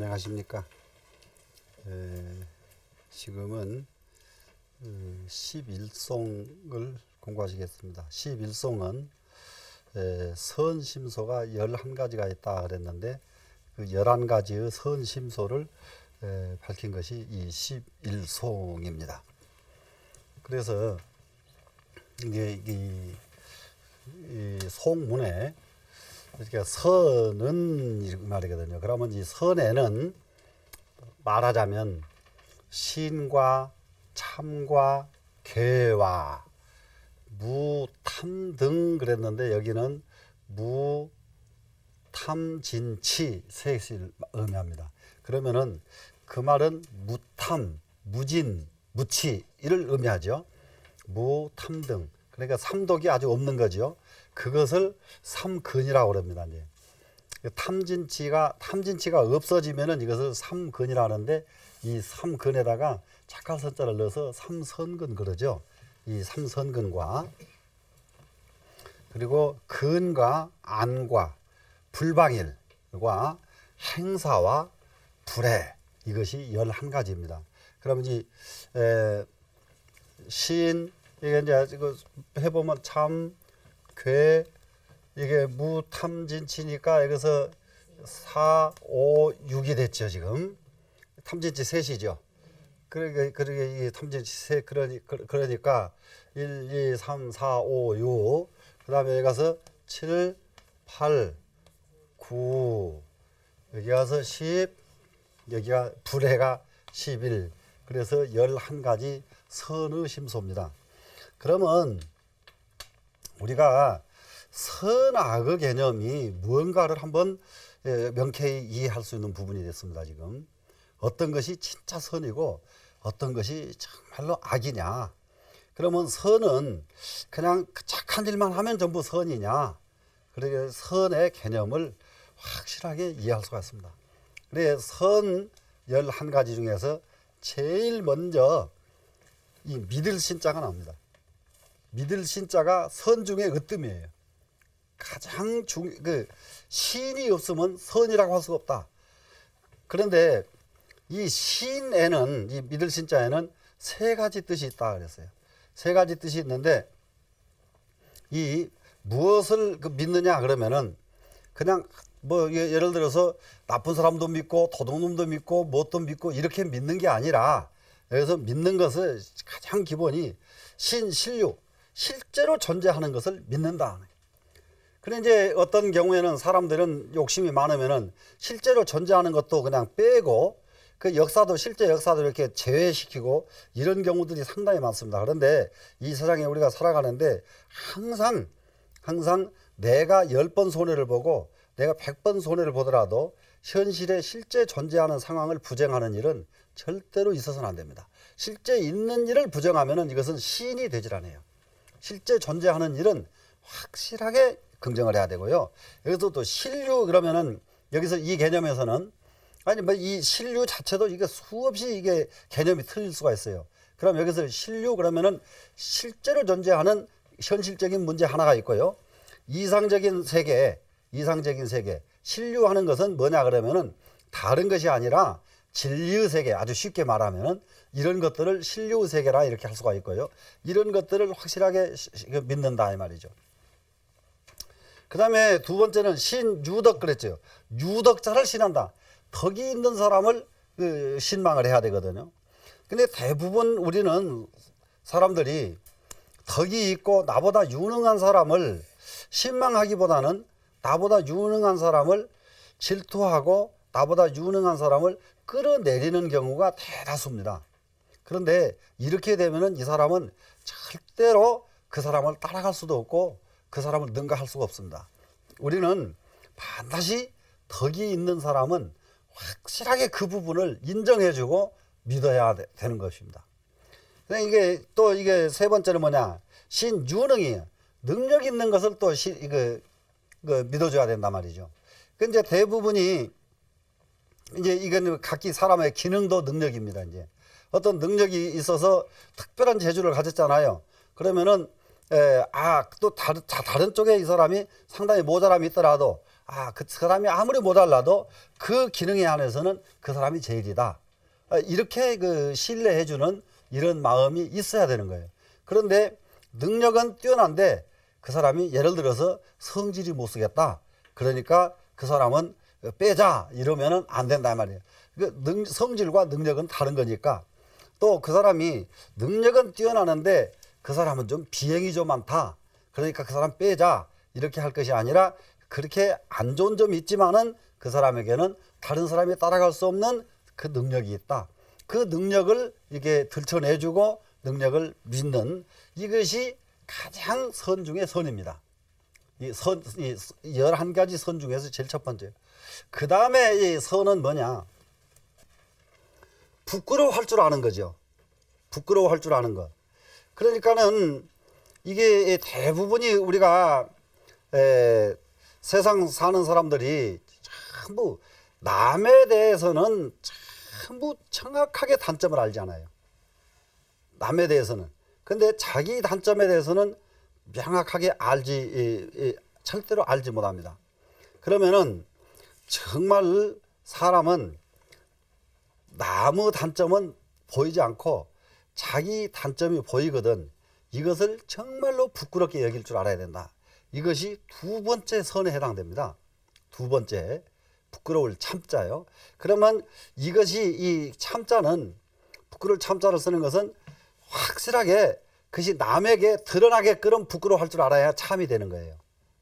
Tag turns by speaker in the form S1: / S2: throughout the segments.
S1: 안녕하십니까. 지금은 11송을 공부하시겠습니다. 11송은 선심소가 11가지가 있다 그랬는데 그 11가지의 선심소를 밝힌 것이 이 11송입니다. 그래서 이게 이 송문에 그러니까 선은 이 말이거든요. 그러면 이 선에는 말하자면 신과 참과 괴와 무탐 등 그랬는데 여기는 무탐진치 셋을 의미합니다. 그러면은 그 말은 무탐, 무진, 무치 이를 의미하죠. 무탐 등 그러니까 삼독이 아주 없는 거죠. 그것을 삼근이라고 합니다. 이제 탐진치가 없어지면은 이것을 삼근이라 하는데 이 삼근에다가 착할선자를 넣어서 삼선근 그러죠. 이 삼선근과 그리고 근과 안과 불방일과 행사와 불해 이것이 11가지입니다. 그러면 이제 시인 이게 이제 이거 해보면 참 괴 이게 무탐진치니까 여기서 4, 5, 6이 됐죠. 지금 탐진치 셋이죠. 그러니까 이 탐진치 셋 그러니까 1, 2, 3, 4, 5, 6 그다음에 여기 가서 7, 8, 9 여기 가서 10 여기가 불해가 11 그래서 11가지 선의 심소입니다. 그러면 우리가 선악의 개념이 무언가를 한번 명쾌히 이해할 수 있는 부분이 됐습니다. 지금 어떤 것이 진짜 선이고 어떤 것이 정말로 악이냐. 그러면 선은 그냥 착한 일만 하면 전부 선이냐. 그러니까 선의 개념을 확실하게 이해할 수가 있습니다. 그래서 선 11가지 중에서 제일 먼저 이 믿을 신자가 나옵니다. 믿을 신자가 선 중에 으뜸이에요. 가장 신이 없으면 선이라고 할 수가 없다. 그런데 이 신에는 이 믿을 신자에는 3가지 뜻이 있다 그랬어요. 3가지 뜻이 있는데 이 무엇을 믿느냐 그러면은 그냥 뭐 예를 들어서 나쁜 사람도 믿고 도둑놈도 믿고 뭣도 믿고 이렇게 믿는 게 아니라 여기서 믿는 것을 가장 기본이 신류 실제로 존재하는 것을 믿는다. 그런데 이제 어떤 경우에는 사람들은 욕심이 많으면은 실제로 존재하는 것도 그냥 빼고 그 역사도 실제 역사도 이렇게 제외시키고 이런 경우들이 상당히 많습니다. 그런데 이 세상에 우리가 살아가는데 항상 내가 10번 손해를 보고 내가 100번 손해를 보더라도 현실에 실제 존재하는 상황을 부정하는 일은 절대로 있어서는 안 됩니다. 실제 있는 일을 부정하면은 이것은 시인이 되질 않아요. 실제 존재하는 일은 확실하게 긍정을 해야 되고요. 여기서 또 신류 그러면은 여기서 이 개념에서는 아니 뭐 이 신류 자체도 이게 수없이 이게 개념이 틀릴 수가 있어요. 그럼 여기서 신류 그러면은 실제로 존재하는 현실적인 문제 하나가 있고요. 이상적인 세계 신류하는 것은 뭐냐 그러면은 다른 것이 아니라 진리의 세계 아주 쉽게 말하면은 이런 것들을 신류의 세계라 이렇게 할 수가 있고요. 이런 것들을 확실하게 믿는다 이 말이죠. 그 다음에 두 번째는 신유덕 그랬죠. 유덕자를 신한다. 덕이 있는 사람을 신망을 해야 되거든요. 근데 대부분 우리는 사람들이 덕이 있고 나보다 유능한 사람을 신망하기보다는 나보다 유능한 사람을 질투하고 나보다 유능한 사람을 끌어내리는 경우가 대다수입니다. 그런데 이렇게 되면은 이 사람은 절대로 그 사람을 따라갈 수도 없고 그 사람을 능가할 수가 없습니다. 우리는 반드시 덕이 있는 사람은 확실하게 그 부분을 인정해주고 믿어야 되는 것입니다. 이게 또 이게 세 번째는 뭐냐? 신유능이 능력 있는 것을 또 믿어줘야 된단 말이죠. 근데 대부분이 이제 이건 각기 사람의 기능도 능력입니다. 이제 어떤 능력이 있어서 특별한 재주를 가졌잖아요. 그러면은 또 다른 쪽에 이 사람이 상당히 모자람이 있더라도 그 사람이 아무리 모자라도 그 기능에 한해서는 그 사람이 제일이다. 이렇게 그 신뢰해주는 이런 마음이 있어야 되는 거예요. 그런데 능력은 뛰어난데 그 사람이 예를 들어서 성질이 못 쓰겠다. 그러니까 그 사람은 빼자 이러면은 안 된단 말이에요. 성질과 능력은 다른 거니까. 또 그 사람이 능력은 뛰어나는데 그 사람은 좀 비행이 좀 많다. 그러니까 그 사람 빼자 이렇게 할 것이 아니라 그렇게 안 좋은 점이 있지만은 그 사람에게는 다른 사람이 따라갈 수 없는 그 능력이 있다. 그 능력을 이게 들춰내주고 능력을 믿는 이것이 가장 선 중의 선입니다. 이 11가지 선 중에서 제일 첫 번째. 그 다음에 이 선은 뭐냐? 부끄러워할 줄 아는 거죠. 부끄러워할 줄 아는 것. 그러니까는 이게 대부분이 우리가 세상 사는 사람들이 전부 남에 대해서는 전부 정확하게 단점을 알잖아요. 남에 대해서는. 근데 자기 단점에 대해서는 명확하게 절대로 알지 못합니다. 그러면은 정말 사람은 남의 단점은 보이지 않고 자기 단점이 보이거든. 이것을 정말로 부끄럽게 여길 줄 알아야 된다. 이것이 두 번째 선에 해당됩니다. 두 번째, 부끄러울 참자요. 그러면 이것이 이 참자는, 부끄러울 참자를 쓰는 것은 확실하게 그것이 남에게 드러나게끔 부끄러워할 줄 알아야 참이 되는 거예요.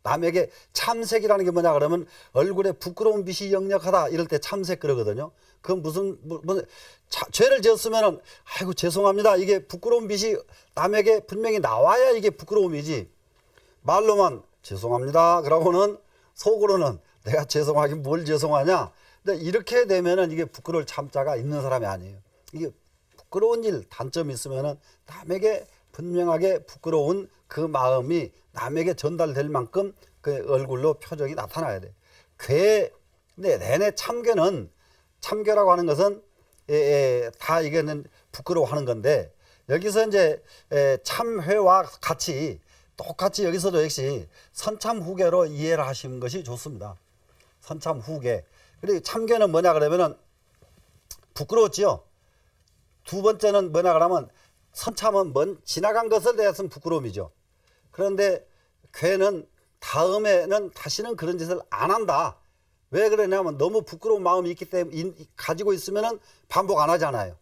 S1: 남에게 참색이라는 게 뭐냐 그러면 얼굴에 부끄러운 빛이 역력하다 이럴 때 참색 그러거든요. 그건 무슨 죄를 지었으면은 아이고 죄송합니다. 이게 부끄러운 빛이 남에게 분명히 나와야 이게 부끄러움이지. 말로만 죄송합니다. 그러고는 속으로는 내가 죄송하긴 뭘 죄송하냐. 근데 이렇게 되면은 이게 부끄러울 참자가 있는 사람이 아니에요. 이게 부끄러운 일 단점이 있으면은 남에게 분명하게 부끄러운 그 마음이 남에게 전달될 만큼 그 얼굴로 표정이 나타나야 돼. 근데 내내 참견라고 하는 것은 다 이게는 부끄러워하는 건데 여기서 이제 참회와 같이 똑같이 여기서도 역시 선참후계로 이해를 하시는 것이 좋습니다. 선참후계. 그리고 참견은 뭐냐 그러면은 부끄러웠지요. 두 번째는 뭐냐 그러면 선참은 지나간 것에 대해서는 부끄러움이죠. 그런데 괴는 다음에는 다시는 그런 짓을 안 한다. 왜 그러냐면 너무 부끄러운 마음이 있기 때문에 가지고 있으면은 반복 안 하잖아요.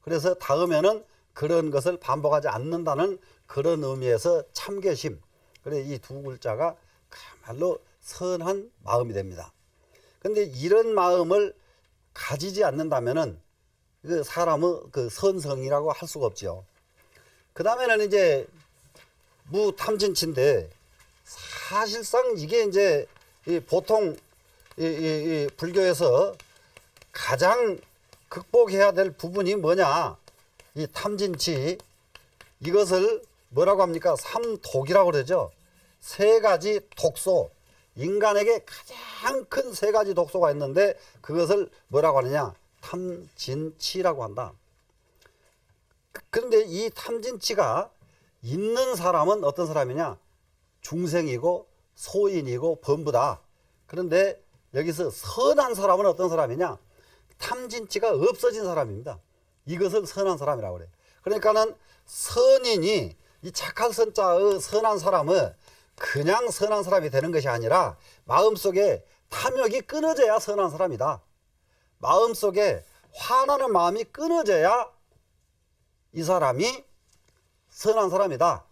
S1: 그래서 다음에는 그런 것을 반복하지 않는다는 그런 의미에서 참개심. 그래 이 두 글자가 그야말로 선한 마음이 됩니다. 그런데 이런 마음을 가지지 않는다면은 그 사람의 그 선성이라고 할 수가 없죠. 그 다음에는 이제 무탐진치인데 사실상 이게 이제 보통 이 불교에서 가장 극복해야 될 부분이 뭐냐? 이 탐진치 이것을 뭐라고 합니까? 삼독이라고 그러죠. 세 가지 독소. 인간에게 가장 큰 세 가지 독소가 있는데 그것을 뭐라고 하느냐? 탐진치라고 한다. 그런데 이 탐진치가 있는 사람은 어떤 사람이냐? 중생이고 소인이고 범부다. 그런데 여기서 선한 사람은 어떤 사람이냐? 탐진치가 없어진 사람입니다. 이것을 선한 사람이라고 그래요. 그러니까는 선인이 이 착할 선자의 선한 사람은 그냥 선한 사람이 되는 것이 아니라 마음속에 탐욕이 끊어져야 선한 사람이다. 마음속에 화나는 마음이 끊어져야 이 사람이 선한 사람이다.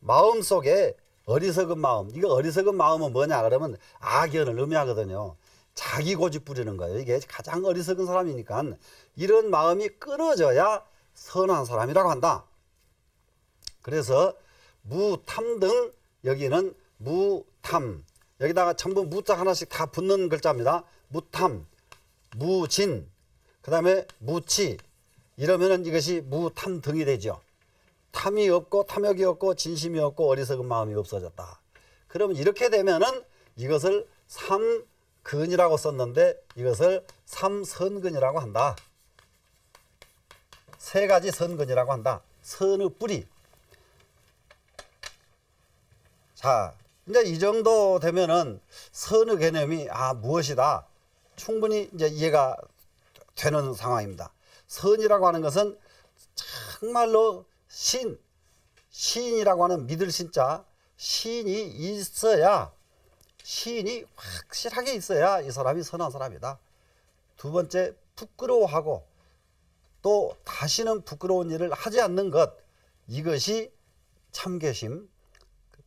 S1: 마음속에 어리석은 마음. 이거 어리석은 마음은 뭐냐 그러면 악연을 의미하거든요. 자기 고집 부리는 거예요. 이게 가장 어리석은 사람이니까 이런 마음이 끊어져야 선한 사람이라고 한다. 그래서 무탐 등 여기는 무탐. 여기다가 전부 무자 하나씩 다 붙는 글자입니다. 무탐, 무진, 그 다음에 무치. 이러면은 이것이 무탐 등이 되죠. 탐이 없고 탐욕이 없고 진심이 없고 어리석은 마음이 없어졌다. 그러면 이렇게 되면은 이것을 삼근이라고 썼는데 이것을 삼선근이라고 한다. 세 가지 선근이라고 한다. 선의 뿌리. 자, 이제 이 정도 되면은 선의 개념이 무엇이다 충분히 이제 이해가 되는 상황입니다. 선이라고 하는 것은 정말로 신이라고 하는 믿을 신자, 신이 있어야, 신이 확실하게 있어야 이 사람이 선한 사람이다. 두 번째, 부끄러워하고 또 다시는 부끄러운 일을 하지 않는 것, 이것이 참개심,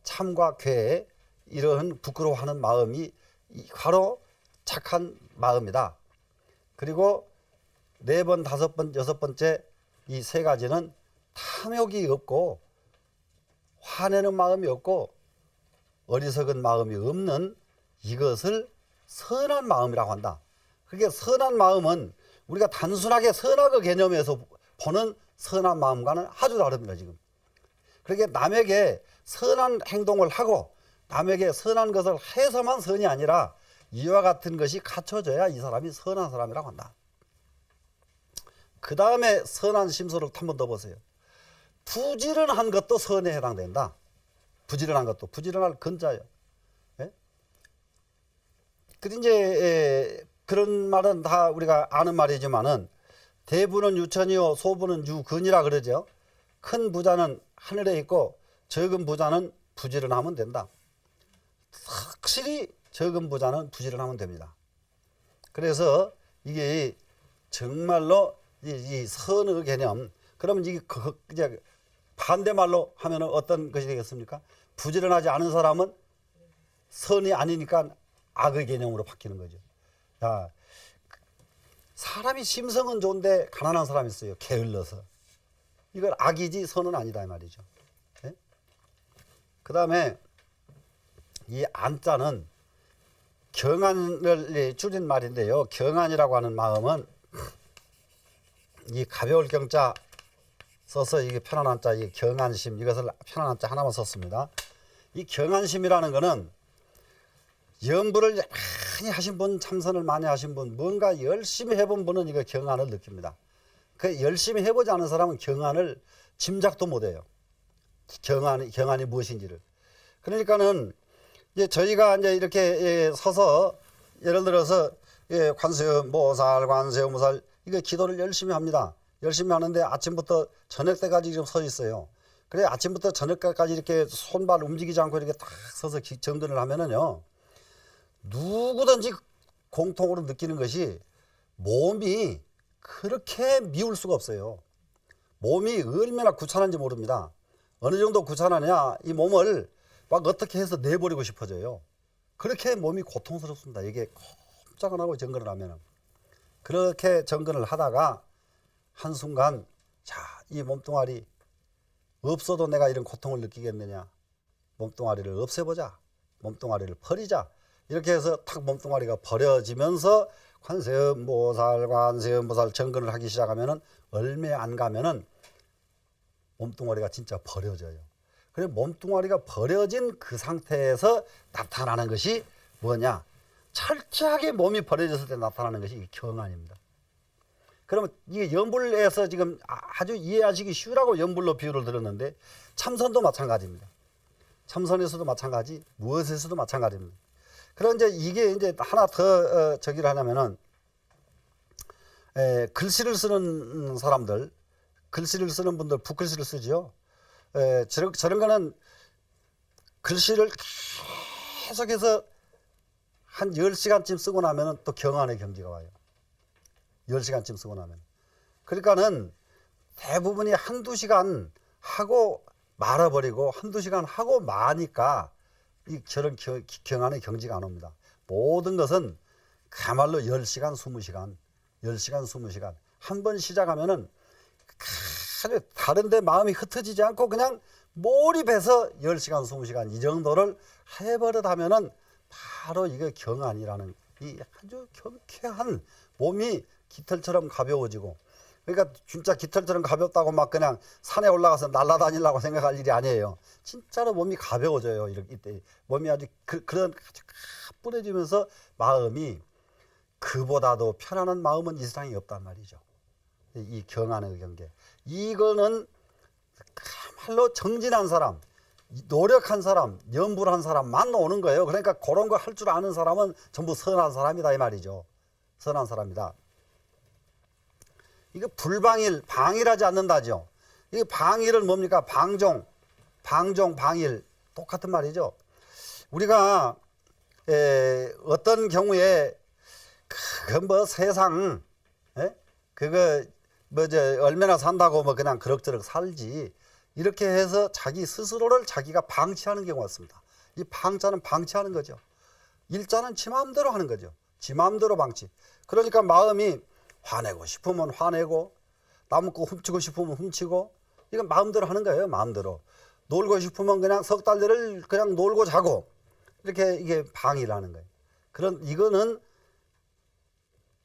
S1: 참과 괴, 이런 부끄러워하는 마음이 바로 착한 마음이다. 그리고 4번, 5번, 6번째 이 3가지는 탐욕이 없고 화내는 마음이 없고 어리석은 마음이 없는 이것을 선한 마음이라고 한다. 그게 선한 마음은 우리가 단순하게 선악의 개념에서 보는 선한 마음과는 아주 다릅니다. 지금. 그렇게 남에게 선한 행동을 하고 남에게 선한 것을 해서만 선이 아니라 이와 같은 것이 갖춰져야 이 사람이 선한 사람이라고 한다. 그 다음에 선한 심소를 한 번 더 보세요. 부지런한 것도 선에 해당된다. 부지런한 것도. 부지런할 근자예요. 예? 그 이제 그런 말은 다 우리가 아는 말이지만은 대부는 유천이요 소부는 유근이라 그러죠. 큰 부자는 하늘에 있고 적은 부자는 부지런하면 된다. 확실히 적은 부자는 부지런하면 됩니다. 그래서 이게 정말로 이 선의 개념, 그러면 이게 이제 반대말로 하면 어떤 것이 되겠습니까? 부지런하지 않은 사람은 선이 아니니까 악의 개념으로 바뀌는 거죠. 자, 사람이 심성은 좋은데 가난한 사람이 있어요. 게을러서. 이건 악이지 선은 아니다 이 말이죠. 네? 그 다음에 이 안자는 경안을 줄인 말인데요. 경안이라고 하는 마음은 이 가벼울 경자 써서 이게 편안한 자, 이 경안심, 이것을 편안한 자 하나만 썼습니다. 이 경안심이라는 거는 염불을 많이 하신 분, 참선을 많이 하신 분, 뭔가 열심히 해본 분은 이거 경안을 느낍니다. 그 열심히 해보지 않은 사람은 경안을 짐작도 못해요. 경안이 무엇인지를. 그러니까는 이제 저희가 이제 이렇게 서서 예를 들어서 관세음 모살, 관세음 모살 이거 기도를 열심히 합니다. 열심히 하는데 아침부터 저녁 때까지 좀 서 있어요. 그래 아침부터 저녁 때까지 이렇게 손발 움직이지 않고 이렇게 딱 서서 정근을 하면은요. 누구든지 공통으로 느끼는 것이 몸이 그렇게 미울 수가 없어요. 몸이 얼마나 구차한지 모릅니다. 어느 정도 구차하냐 이 몸을 막 어떻게 해서 내버리고 싶어져요. 그렇게 몸이 고통스럽습니다. 이게 꼼짝을 하고 정근을 하면은. 그렇게 정근을 하다가 한순간 자, 이 몸뚱아리 없어도 내가 이런 고통을 느끼겠느냐. 몸뚱아리를 없애보자. 몸뚱아리를 버리자. 이렇게 해서 탁 몸뚱아리가 버려지면서 관세음보살 정근을 하기 시작하면은 얼마 안 가면은 몸뚱아리가 진짜 버려져요. 그래 몸뚱아리가 버려진 그 상태에서 나타나는 것이 뭐냐? 철저하게 몸이 버려졌을 때 나타나는 것이 경안입니다. 그러면 이게 염불에서 지금 아주 이해하시기 쉬우라고 염불로 비유를 들었는데 참선도 마찬가지입니다. 참선에서도 마찬가지, 무엇에서도 마찬가지입니다. 그럼 이제 이게 이제 하나 더 저기를 하냐면은 글씨를 쓰는 사람들, 글씨를 쓰는 분들 붓글씨를 쓰죠. 저런 거는 글씨를 계속해서 한 10시간쯤 쓰고 나면은 또 경안의 경지가 와요. 10시간쯤 쓰고 나면. 그러니까는 대부분이 한두 시간 하고 말아버리고 한두 시간 하고 마니까 이 저런 경안의 경지가 안 옵니다. 모든 것은 그야말로 10시간, 20시간, 10시간, 20시간. 한 번 시작하면은 다른데 마음이 흩어지지 않고 그냥 몰입해서 10시간, 20시간 이 정도를 해버릇하면은 바로 이게 경안이라는 이 아주 경쾌한 몸이 깃털처럼 가벼워지고 그러니까 진짜 깃털처럼 가볍다고 막 그냥 산에 올라가서 날아다니려고 생각할 일이 아니에요. 진짜로 몸이 가벼워져요. 이때 몸이 아주 그런 아주 가뿐해지면서 마음이 그보다도 편안한 마음은 이 세상에 없단 말이죠. 이 경안의 경계. 이거는 그야말로 정진한 사람, 노력한 사람, 염불 한 사람만 오는 거예요. 그러니까 그런 거 할 줄 아는 사람은 전부 선한 사람이다 이 말이죠. 선한 사람이다. 이거 불방일, 방일하지 않는다죠. 이 방일은 뭡니까? 방종, 방일 똑같은 말이죠. 우리가 어떤 경우에 뭐 세상 그거 뭐저 얼마나 산다고 뭐 그냥 그럭저럭 살지 이렇게 해서 자기 스스로를 자기가 방치하는 경우가 있습니다. 이 방자는 방치하는 거죠. 일자는 지 마음대로 하는 거죠. 지 마음대로 방치. 그러니까 마음이 화내고 싶으면 화내고 남의 거 훔치고 싶으면 훔치고 이건 마음대로 하는 거예요. 마음대로. 놀고 싶으면 그냥 석 달들을 그냥 놀고 자고 이렇게 이게 방이라는 거예요. 그런 이거는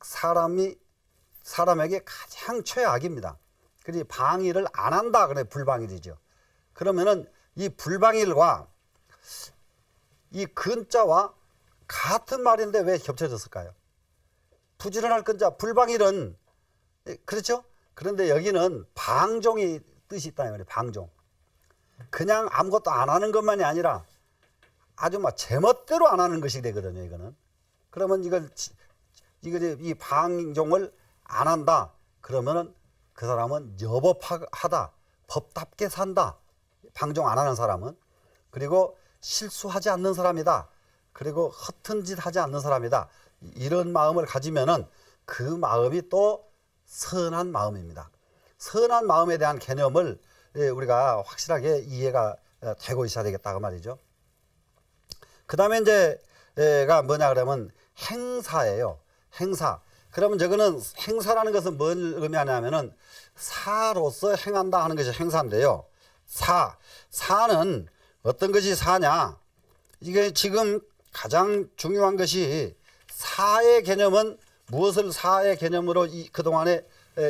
S1: 사람에게 가장 최악입니다. 그래서 방일을 안 한다 그래 불방일이죠. 그러면은 이 불방일과 이 근자와 같은 말인데 왜 겹쳐졌을까요? 부지런할 근자 불방일은 그렇죠? 그런데 여기는 방종이 뜻이 있다 말이에요. 방종. 그냥 아무것도 안 하는 것만이 아니라 아주 막 제멋대로 안 하는 것이 되거든요. 이거는. 그러면 이 방종을 안 한다. 그러면은 그 사람은 여법하다. 법답게 산다. 방종 안 하는 사람은. 그리고 실수하지 않는 사람이다. 그리고 허튼 짓 하지 않는 사람이다. 이런 마음을 가지면은 그 마음이 또 선한 마음입니다. 선한 마음에 대한 개념을 우리가 확실하게 이해가 되고 있어야 되겠다 그 말이죠. 그 다음에 이제가 뭐냐 그러면 행사예요. 행사. 그러면 저거는 행사라는 것은 뭘 의미하냐면은 사로서 행한다 하는 것이 행사인데요. 사는 어떤 것이 사냐? 이게 지금 가장 중요한 것이 사의 개념은 무엇을 사의 개념으로 그동안에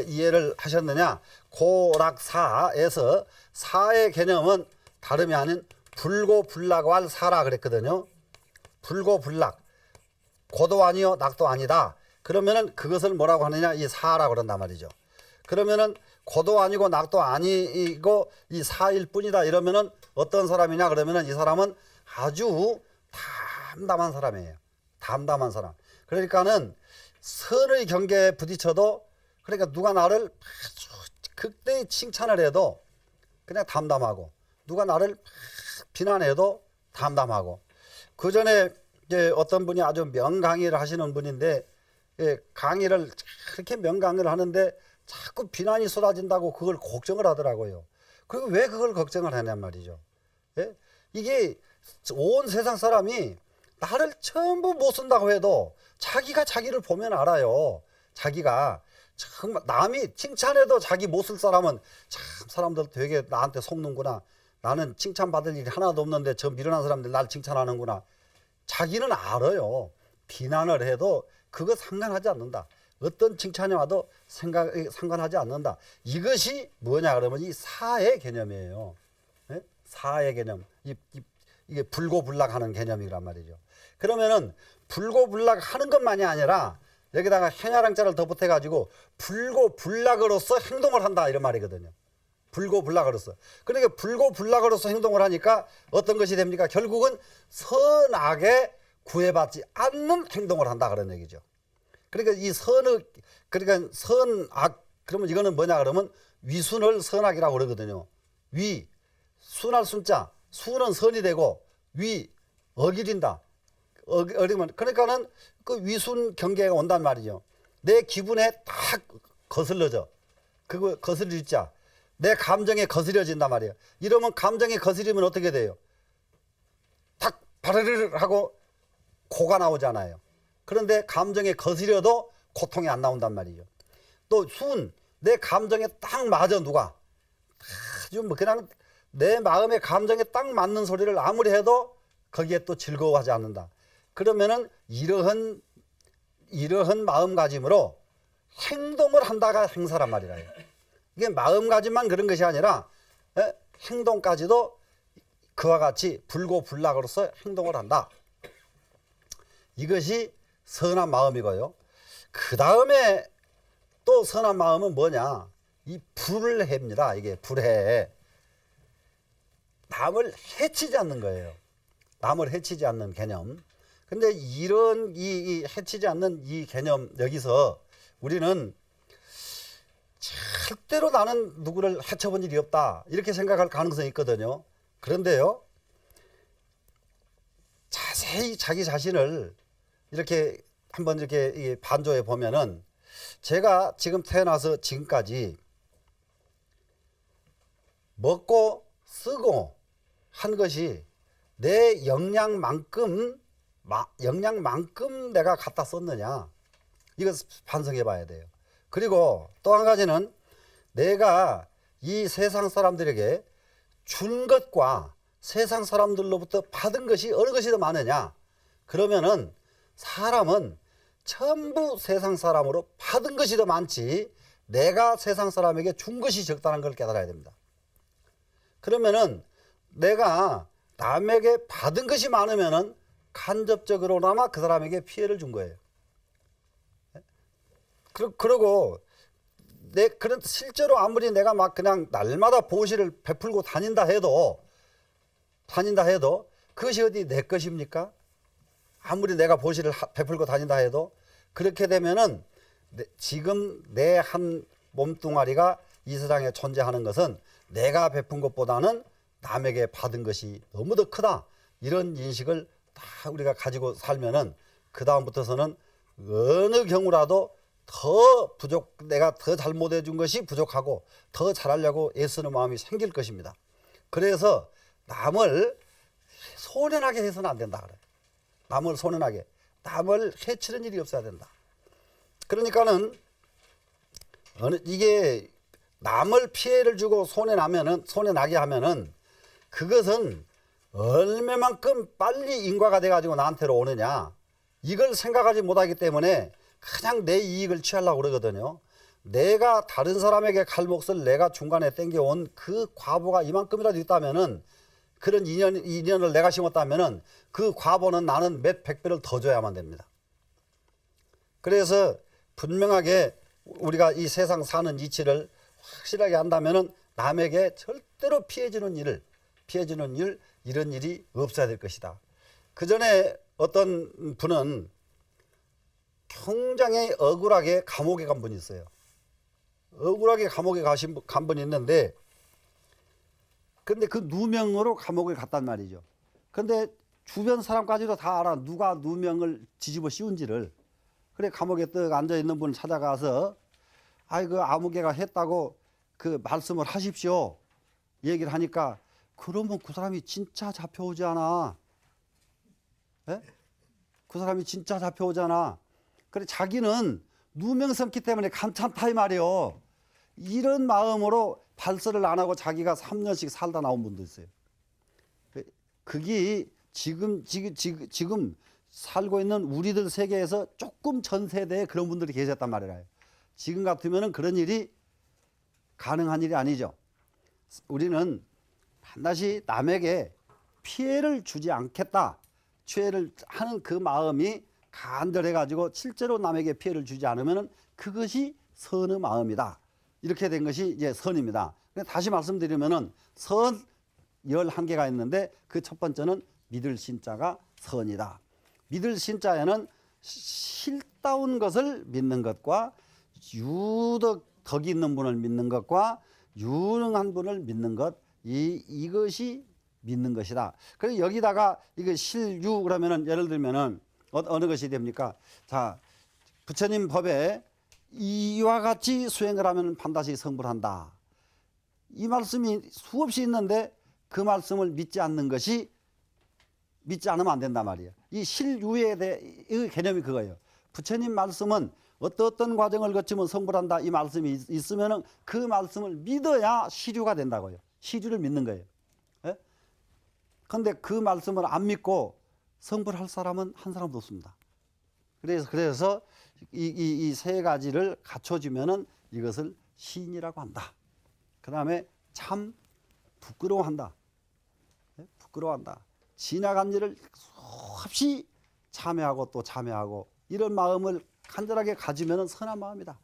S1: 이해를 하셨느냐? 고락사에서 사의 개념은 다름이 아닌 불고불락할 사라 그랬거든요. 불고불락. 고도 아니요, 낙도 아니다. 그러면은 그것을 뭐라고 하느냐? 이 사라고 그런단 말이죠. 그러면은 고도 아니고 낙도 아니고 이 사일 뿐이다. 이러면은 어떤 사람이냐? 그러면은 이 사람은 아주 담담한 사람이에요. 담담한 사람. 그러니까는 선의 경계에 부딪혀도 그러니까 누가 나를 아주 극대히 칭찬을 해도 그냥 담담하고 누가 나를 비난해도 담담하고 그 전에 어떤 분이 아주 명강의를 하시는 분인데 강의를 그렇게 명강의를 하는데 자꾸 비난이 쏟아진다고 그걸 걱정을 하더라고요. 그리고 왜 그걸 걱정을 하냔 말이죠. 예? 이게 온 세상 사람이 나를 전부 못 쓴다고 해도 자기가 자기를 보면 알아요. 자기가 정말 남이 칭찬해도 자기 못 쓸 사람은 참 사람들 되게 나한테 속는구나. 나는 칭찬받을 일이 하나도 없는데 저 미련한 사람들 날 칭찬하는구나. 자기는 알아요. 비난을 해도 그거 상관하지 않는다. 어떤 칭찬이 와도 상관하지 않는다. 이것이 뭐냐 그러면 이 사의 개념이에요. 네? 사의 개념. 이게 불고불락하는 개념이란 말이죠. 그러면은 불고불락하는 것만이 아니라 여기다가 행야랑자를 더 붙여가지고 불고불락으로서 행동을 한다 이런 말이거든요. 불고불락으로서. 그러니까 불고불락으로서 행동을 하니까 어떤 것이 됩니까? 결국은 선악에 구애받지 않는 행동을 한다 그런 얘기죠. 그러니까 이 그러니까 선악 그러면 이거는 뭐냐 그러면 위순을 선악이라고 그러거든요. 위 순할 순자 수는 선이 되고 위 어기린다. 어리면 그러니까는 그 위순 경계가 온단 말이죠. 내 기분에 딱 거슬러져. 그거 거슬릴 자. 내 감정에 거스려진단 말이에요. 이러면 감정에 거스리면 어떻게 돼요? 탁 바르르 하고 코가 나오잖아요. 그런데 감정에 거스려도 고통이 안 나온단 말이죠. 또 순, 내 감정에 딱 맞아 누가. 아주 뭐 그냥 내 마음의 감정에 딱 맞는 소리를 아무리 해도 거기에 또 즐거워하지 않는다. 그러면은 이러한 마음가짐으로 행동을 한다가 행사란 말이라요. 이게 마음가짐만 그런 것이 아니라 행동까지도 그와 같이 불고불락으로서 행동을 한다. 이것이 선한 마음이고요. 그 다음에 또 선한 마음은 뭐냐? 이 불해입니다. 이게 불해. 남을 해치지 않는 거예요. 남을 해치지 않는 개념. 근데 이런 이 해치지 않는 이 개념 여기서 우리는 절대로 나는 누구를 해쳐본 일이 없다 이렇게 생각할 가능성이 있거든요. 그런데요, 자세히 자기 자신을 이렇게 한번 이렇게 반조해 보면은 제가 지금 태어나서 지금까지 먹고 쓰고 한 것이 내 역량만큼 내가 갖다 썼느냐, 이거 반성해 봐야 돼요. 그리고 또 한 가지는 내가 이 세상 사람들에게 준 것과 세상 사람들로부터 받은 것이 어느 것이 더 많으냐, 그러면은 사람은 전부 세상 사람으로 받은 것이 더 많지 내가 세상 사람에게 준 것이 적다는 걸 깨달아야 됩니다. 그러면은 내가 남에게 받은 것이 많으면은 간접적으로나마 그 사람에게 피해를 준 거예요. 그러고 그런 실제로 아무리 내가 막 그냥 날마다 보시를 베풀고 다닌다 해도 그것이 어디 내 것입니까? 아무리 내가 보시를 베풀고 다닌다 해도 그렇게 되면은 지금 내 한 몸뚱아리가 이 세상에 존재하는 것은 내가 베푼 것보다는 남에게 받은 것이 너무 더 크다, 이런 인식을 다 우리가 가지고 살면은 그 다음부터서는 어느 경우라도 더 내가 더 잘못해 준 것이 부족하고 더 잘하려고 애쓰는 마음이 생길 것입니다. 그래서 남을 손해나게 해서는 안 된다 그래. 남을 손해나게, 남을 해치는 일이 없어야 된다. 그러니까는 이게 남을 피해를 주고 손해나게 하면은 그것은 얼마만큼 빨리 인과가 돼가지고 나한테로 오느냐, 이걸 생각하지 못하기 때문에 그냥 내 이익을 취하려고 그러거든요. 내가 다른 사람에게 갈 몫을 내가 중간에 땡겨온 그 과보가 이만큼이라도 있다면은, 그런 인연을 내가 심었다면은 그 과보는 나는 몇 백배를 더 줘야만 됩니다. 그래서 분명하게 우리가 이 세상 사는 이치를 확실하게 한다면은 남에게 절대로 피해주는 일, 이런 일이 없어야 될 것이다. 그 전에 어떤 분은 굉장히 억울하게 감옥에 간 분이 있어요. 억울하게 감옥에 간 분이 있는데, 근데 그 누명으로 감옥에 갔단 말이죠. 근데 주변 사람까지도 다 알아, 누가 누명을 뒤집어 씌운지를. 그래 감옥에 떡 앉아 있는 분을 찾아가서 그 아무개가 했다고 그 말씀을 하십시오, 얘기를 하니까, 그러면 그 사람이 진짜 잡혀오지 않아. 에? 그 사람이 진짜 잡혀오잖아. 그래 자기는 누명 삼기 때문에 괜찮다 이 말이요. 이런 마음으로 발설을 안 하고 자기가 3년씩 살다 나온 분도 있어요. 그게 지금 살고 있는 우리들 세계에서 조금 전 세대에 그런 분들이 계셨단 말이에요. 지금 같으면은 그런 일이 가능한 일이 아니죠. 우리는 반드시 남에게 피해를 주지 않겠다, 피해를 하는 그 마음이 간절해 가지고 실제로 남에게 피해를 주지 않으면 그것이 선의 마음이다. 이렇게 된 것이 이제 선입니다. 다시 말씀드리면은 선 11개가 있는데 그 첫 번째는 믿을 신자가 선이다. 믿을 신자에는 실다운 것을 믿는 것과 덕이 있는 분을 믿는 것과 유능한 분을 믿는 것, 이것이 믿는 것이다. 그래서 여기다가 이거 실유 그러면은 예를 들면은 어느 것이 됩니까? 자, 부처님 법에 이와 같이 수행을 하면 반드시 성불한다. 이 말씀이 수없이 있는데 그 말씀을 믿지 않는 것이, 믿지 않으면 안 된단 말이에요. 이 실유에 대해 개념이 그거예요. 부처님 말씀은 어떤 과정을 거치면 성불한다, 이 말씀이 있으면은 그 말씀을 믿어야 시류가 된다고요. 시류를 믿는 거예요. 그런데 그 말씀을 안 믿고 성불할 사람은 한 사람도 없습니다. 그래서 이 세 가지를 갖춰주면은 이것을 시인이라고 한다. 그 다음에 참 부끄러워한다. 부끄러워한다. 지나간 일을 수없이 참여하고 또 참여하고, 이런 마음을 간절하게 가지면은 선한 마음이다.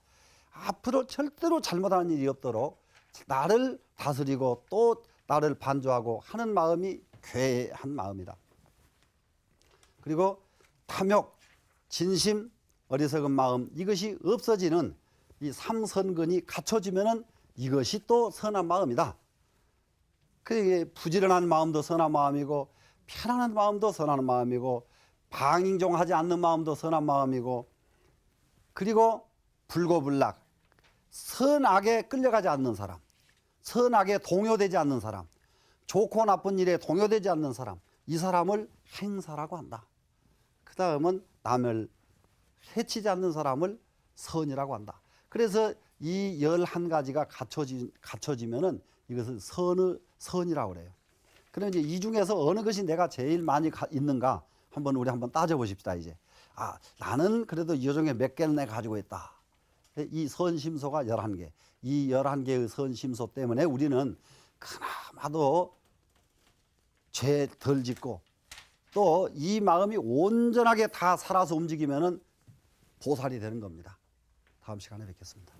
S1: 앞으로 절대로 잘못하는 일이 없도록 나를 다스리고 또 나를 반조하고 하는 마음이 괴한 마음이다. 그리고 탐욕, 진심, 어리석은 마음 이것이 없어지는 이 삼선근이 갖춰지면은 이것이 또 선한 마음이다. 그게 부지런한 마음도 선한 마음이고 편안한 마음도 선한 마음이고 방임종하지 않는 마음도 선한 마음이고 그리고 불고불락 선악에 끌려가지 않는 사람, 선악에 동요되지 않는 사람, 좋고 나쁜 일에 동요되지 않는 사람 이 사람을 행사라고 한다. 그 다음은 남을 해치지 않는 사람을 선이라고 한다. 그래서 이 11가지가 갖춰지면은 이것을 선이라고 그래요. 그럼 이제 이 중에서 어느 것이 내가 제일 많이 있는가 우리 한번 따져보십시다. 이제 나는 그래도 이 중에 몇 개는 내가 가지고 있다. 이 선심소가 11개. 이 11개의 선심소 때문에 우리는 그나마도 죄 덜 짓고 또 이 마음이 온전하게 다 살아서 움직이면은 보살이 되는 겁니다. 다음 시간에 뵙겠습니다.